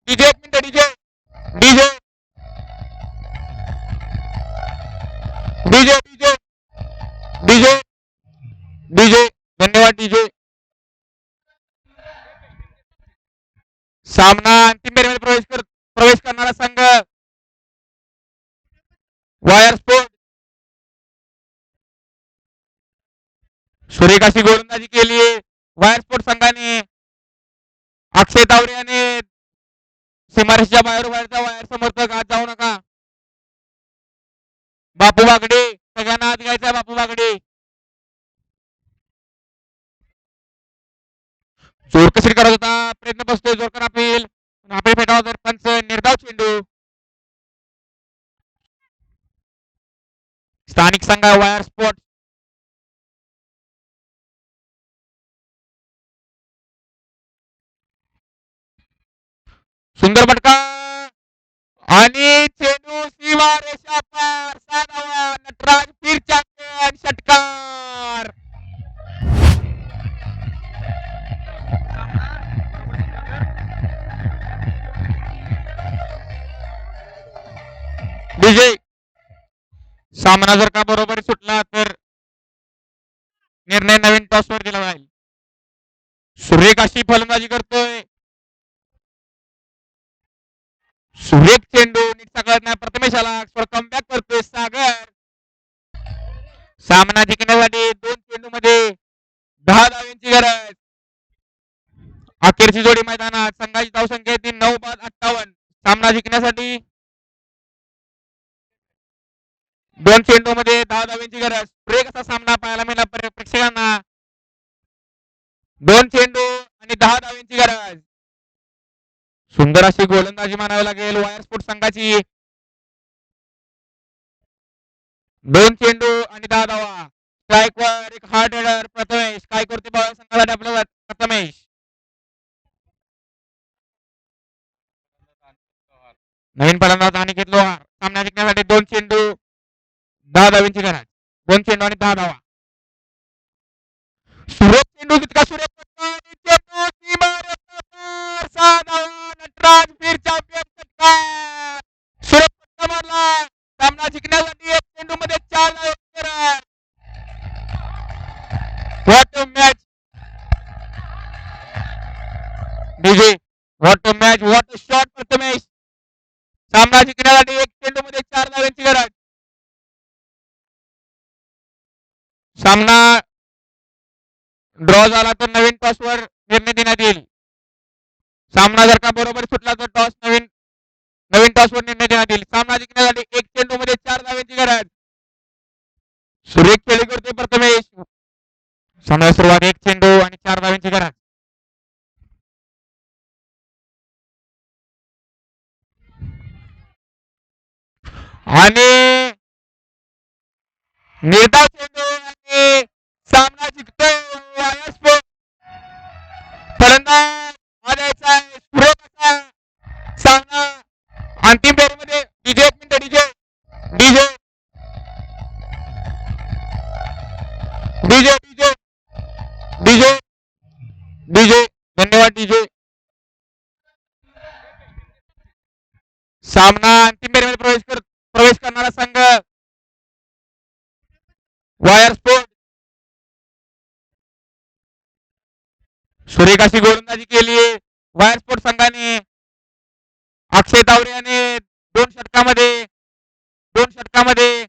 DJ एक minute DJ DJ DJ DJ DJ DJ धन्यवाद DJ. सामना अंतिम फेरीमध्ये प्रवेश करणारा संघ वायर स्पोर्ट. सुरेख अशी गोलंदाजी केली वायर स्पोर्ट संघाने. अक्षय तावरे आणि सीमारेषच्या बाहेर बाहेरचा वायर समर्थक आत जाऊ नका. बापू बागडे सगळ्यांना आत घ्यायचा. बापू बागडे जोर कशी करत होता प्रयत्न बसतोय जोरकर अपील फेटावर पंच निर्धाव चेंडू. स्थानिक संघ वायर स्पोर्ट. सुंदर फटका आणि चेंडू सीमा रेषा पार. 6 धावा. नटराज फिर चॅम्पियन. षटकार. विजय. सामना जर का बरोबर सुटला तर निर्णय नवीन टॉसवर दिला जाईल. सुरेख अशी फलंदाजी करतोय. सुरेख चेंडू नीट सगळ्यात नाही. प्रथमेश आला कमबॅक करतोय सागर. सामना जिंकण्यासाठी 2 चेंडू मध्ये 10 धावांची गरज. अखेरची जोडी मैदानात. संघाची धावसंख्या ती 9 बाद 58. सामना जिंकण्यासाठी 2 चेंडू मध्ये 10 धावांची गरज. ब्रेक असा सामना पाहायला मिळाला प्रेक्षकांना. 2 चेंडू आणि 10 धावांची गरज. सुंदर अशी गोलंदाजी मानावी लागेल वायर स्पोर्ट संघाची. 2 चेंडू आणि 10 धावा. स्ट्राईकवर एक हार्ड हेडर प्रथमेश. काय करते बाबा संघासाठी आपला प्रथमेश. नवीन फलंदाज अनिकेत लोहार. सामना जिंकण्यासाठी 2 चेंडू 10 धावांची गरज. 2 चेंडू आणि 10 धावा. सुरेख चेंडू तितका सुरेख चेंडू सीमा रेषा पार. 6 धावा. नटराज फिर चॅम्पियन. षटकार. सुरेख फटका मारला. सामना जिंकण्यासाठी 1 चेंडू मध्ये 4 धावांची गरज. What a match DJ. What a match. What a shot Prathamesh. सामना जिंकण्यासाठी 1 चेंडू मध्ये 4 धावांची गरज. सामना ड्रॉ झाला तर नवीन टॉसवर निर्णय देण्यात येईल. सामना जर का बरोबर सुटला तर नवीन टॉसवर निर्णय देण्यात येईल. सामना जिंकण्यासाठी 1 चेंडू मध्ये 4 धावांची गरज. सुरेख खेळी करते प्रथमेश. सामना सुरुवात 1 चेंडू आणि 4 धावांची गरज. आणि निर्धाव चेंडू आणि सामना जिंकतोय वायर स्पोर्ट. फलंदाज आलायचा आहे सुरेख असा. सामना अंतिम फेरीमध्ये डीजे एक minute DJ DJ DJ DJ DJ DJ धन्यवाद डीजे. सामना अंतिम फेरीमध्ये प्रवेश करणारा संघ वायर स्पोर्ट. सुरेख अशी गोलंदाजी केली वायर स्पोर्ट संघाने. अक्षय तावरे आणि 2 षटकामध्ये